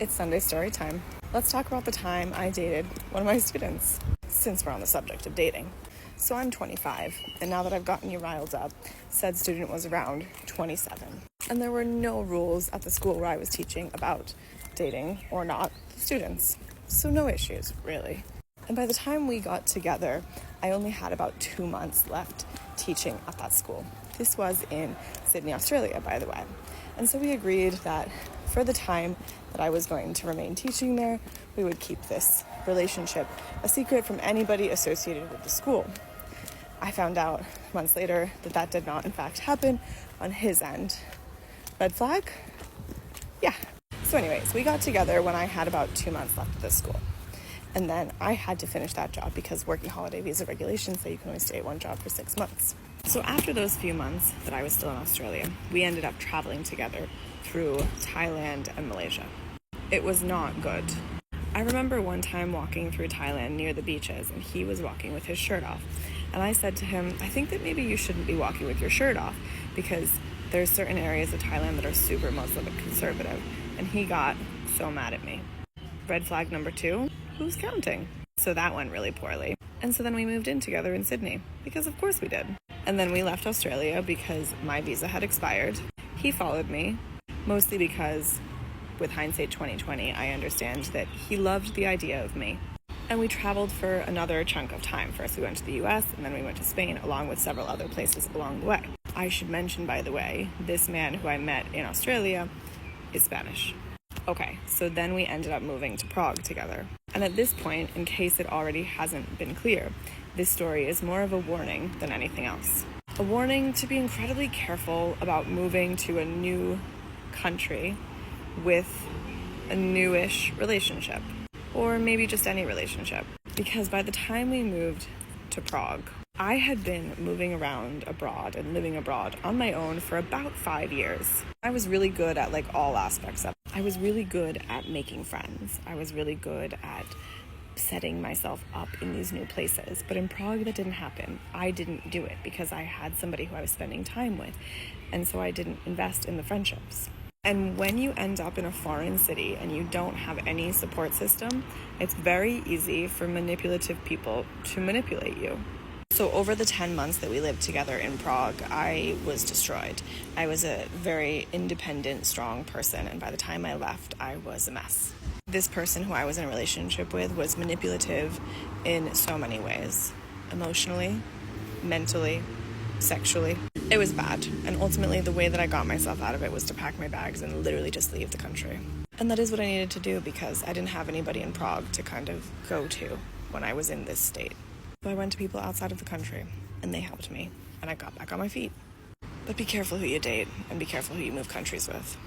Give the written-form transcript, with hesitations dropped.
It's Sunday story time. Let's talk about the time I dated one of my students, since we're on the subject of dating. So I'm 25, and now that I've gotten you riled up, said student was around 27. And there were no rules at the school where I was teaching about dating or not students. So no issues, really. And by the time we got together, I only had about 2 months left teaching at that school. This was in Sydney, Australia, by the way. And so we agreed that for the time that I was going to remain teaching there, we would keep this relationship a secret from anybody associated with the school. I found out months later that that did not, in fact, happen on his end. Red flag? Yeah. So anyways, we got together when I had about 2 months left at this school. And then I had to finish that job because working holiday visa regulations say you can only stay at one job for 6 months. So after those few months that I was still in Australia, we ended up traveling together through Thailand and Malaysia. It was not good. I remember one time walking through Thailand near the beaches, and he was walking with his shirt off. And I said to him, I think that maybe you shouldn't be walking with your shirt off because there's certain areas of Thailand that are super Muslim and conservative. And he got so mad at me. Red flag number 2, who's counting? So that went really poorly. And so then we moved in together in Sydney, because of course we did. And then we left Australia because my visa had expired. He followed me, mostly because, with hindsight 2020, I understand that he loved the idea of me. And we traveled for another chunk of time. First we went to the US, and then we went to Spain, along with several other places along the way. I should mention, by the way, this man who I met in Australia is Spanish. Okay, so then we ended up moving to Prague together. And at this point, in case it already hasn't been clear, this story is more of a warning than anything else. A warning to be incredibly careful about moving to a new country with a newish relationship, or maybe just any relationship. Because by the time we moved to Prague, I had been moving around abroad and living abroad on my own for about 5 years. I was really good at all aspects of it. I was really good at making friends. I was really good at setting myself up in these new places. But in Prague, that didn't happen. I didn't do it because I had somebody who I was spending time with. And so I didn't invest in the friendships. And when you end up in a foreign city and you don't have any support system, it's very easy for manipulative people to manipulate you. So over the 10 months that we lived together in Prague, I was destroyed. I was a very independent, strong person, and by the time I left, I was a mess. This person who I was in a relationship with was manipulative in so many ways. Emotionally, mentally, sexually. It was bad, and ultimately the way that I got myself out of it was to pack my bags and literally just leave the country. And that is what I needed to do because I didn't have anybody in Prague to kind of go to when I was in this state. So I went to people outside of the country, and they helped me, and I got back on my feet. But be careful who you date, and be careful who you move countries with.